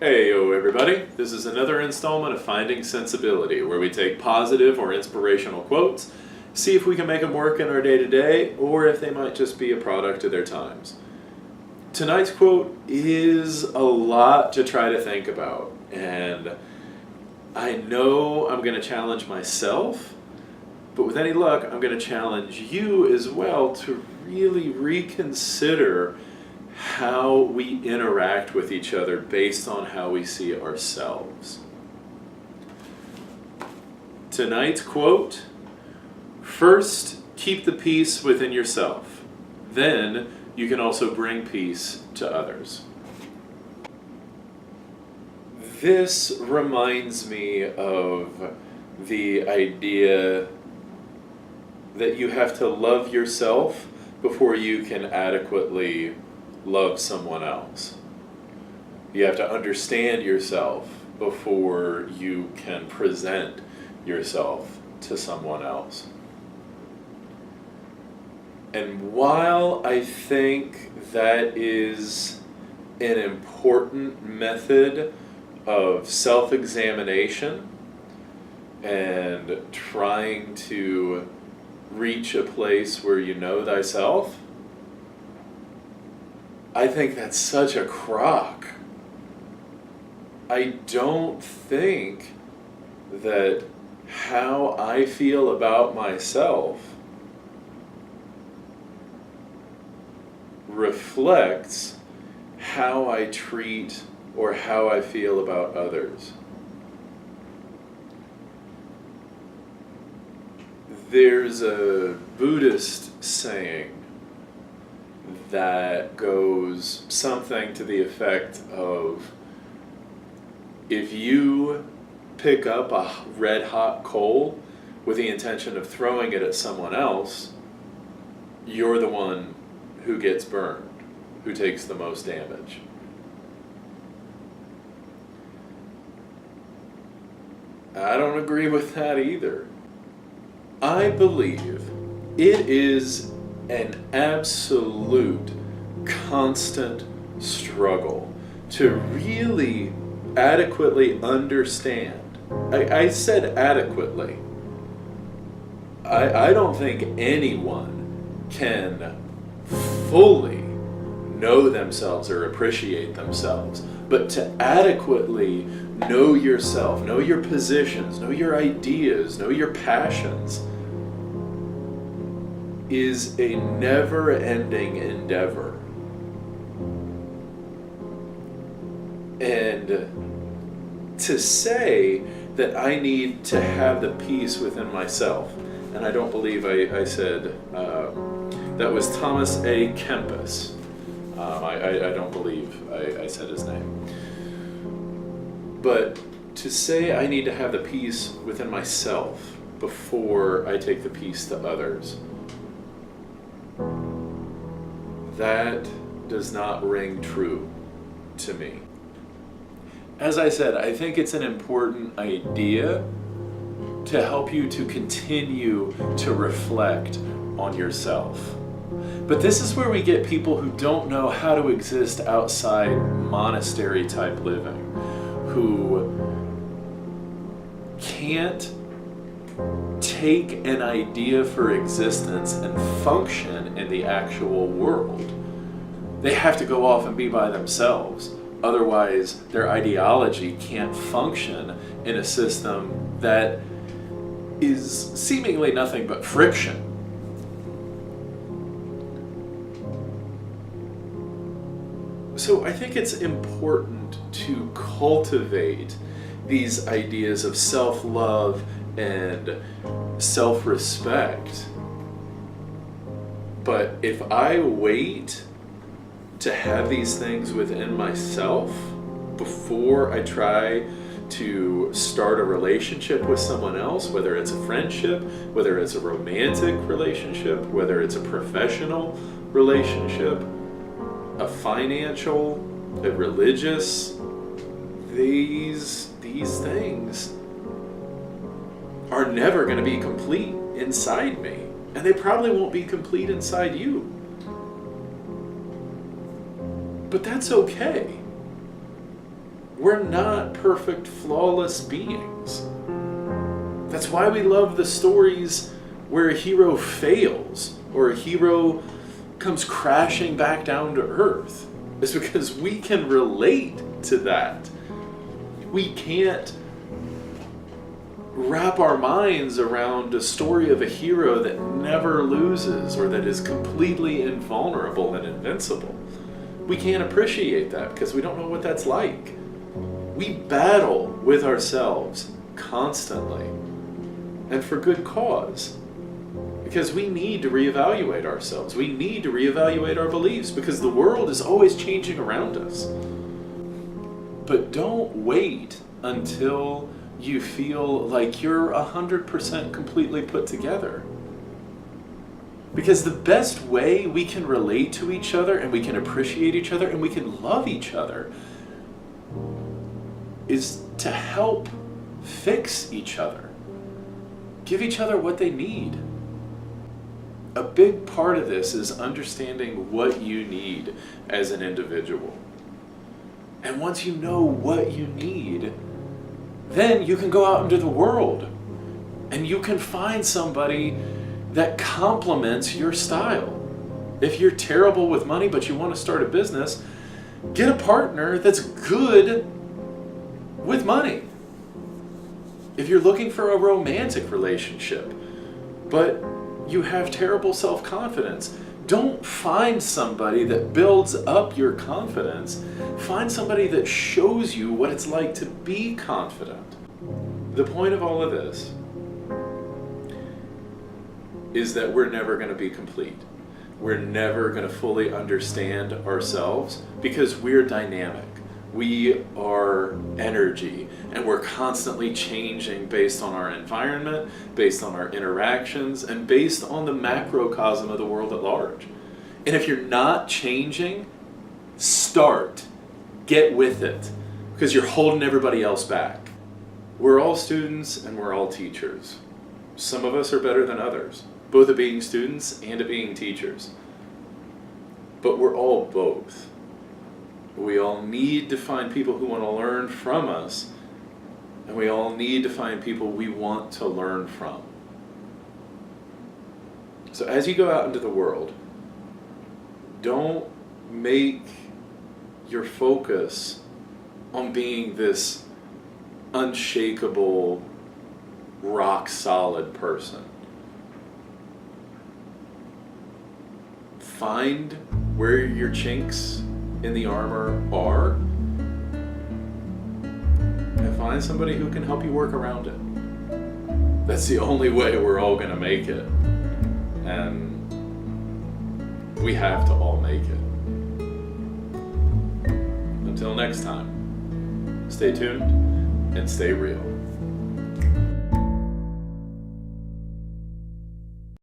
Hey yo everybody, this is another installment of Finding Sensibility, where we take positive or inspirational quotes, see if we can make them work in our day-to-day, or if they might just be a product of their times. Tonight's quote is a lot to try to think about, and I know I'm going to challenge myself, but with any luck I'm going to challenge you as well to really reconsider how we interact with each other based on how we see ourselves. Tonight's quote: first, keep the peace within yourself. Then you can also bring peace to others. This reminds me of the idea that you have to love yourself before you can adequately love someone else. You have to understand yourself before you can present yourself to someone else. And while I think that is an important method of self-examination and trying to reach a place where you know thyself, I think that's such a crock. I don't think that how I feel about myself reflects how I treat or how I feel about others. There's a Buddhist saying that goes something to the effect of, if you pick up a red hot coal with the intention of throwing it at someone else, you're the one who gets burned, who takes the most damage. I don't agree with that either. I believe it is an absolute constant struggle to really adequately understand. I said adequately. I don't think anyone can fully know themselves or appreciate themselves, but to adequately know yourself, know your positions, know your ideas, know your passions, is a never-ending endeavor. And to say that I need to have the peace within myself, and I don't believe I said, that was Thomas A. Kempis. I don't believe I said his name. But to say I need to have the peace within myself before I take the peace to others, that does not ring true to me. As I said, I think it's an important idea to help you to continue to reflect on yourself. But this is where we get people who don't know how to exist outside monastery type living, who can't take an idea for existence and function in the actual world. They have to go off and be by themselves. Otherwise, their ideology can't function in a system that is seemingly nothing but friction. So I think it's important to cultivate these ideas of self-love and self-respect. But if I wait to have these things within myself before I try to start a relationship with someone else, whether it's a friendship, whether it's a romantic relationship, whether it's a professional relationship, a financial, a religious, these things are never going to be complete inside me, and they probably won't be complete inside you. But that's okay. We're not perfect, flawless beings. That's why we love the stories where a hero fails or a hero comes crashing back down to earth. It's because we can relate to that. We can't wrap our minds around a story of a hero that never loses or that is completely invulnerable and invincible. We can't appreciate that because we don't know what that's like. We battle with ourselves constantly, and for good cause. Because we need to reevaluate ourselves. We need to reevaluate our beliefs because the world is always changing around us. But don't wait until you feel like you're 100% completely put together. Because the best way we can relate to each other and we can appreciate each other and we can love each other is to help fix each other. Give each other what they need. A big part of this is understanding what you need as an individual. And once you know what you need, then you can go out into the world and you can find somebody that complements your style. If you're terrible with money but you want to start a business, get a partner that's good with money. If you're looking for a romantic relationship but you have terrible self-confidence, don't find somebody that builds up your confidence. Find somebody that shows you what it's like to be confident. The point of all of this is that we're never going to be complete. We're never going to fully understand ourselves because we're dynamic. We are energy, and we're constantly changing based on our environment, based on our interactions, and based on the macrocosm of the world at large. And if you're not changing, start. Get with it, because you're holding everybody else back. We're all students and we're all teachers. Some of us are better than others, both at being students and at being teachers. But we're all both. We all need to find people who want to learn from us, and we all need to find people we want to learn from. So as you go out into the world, don't make your focus on being this unshakable, rock-solid person. Find where your chinks in the armor are, and find somebody who can help you work around it. That's the only way we're all going to make it, and we have to all make it. Until next time, stay tuned and stay real.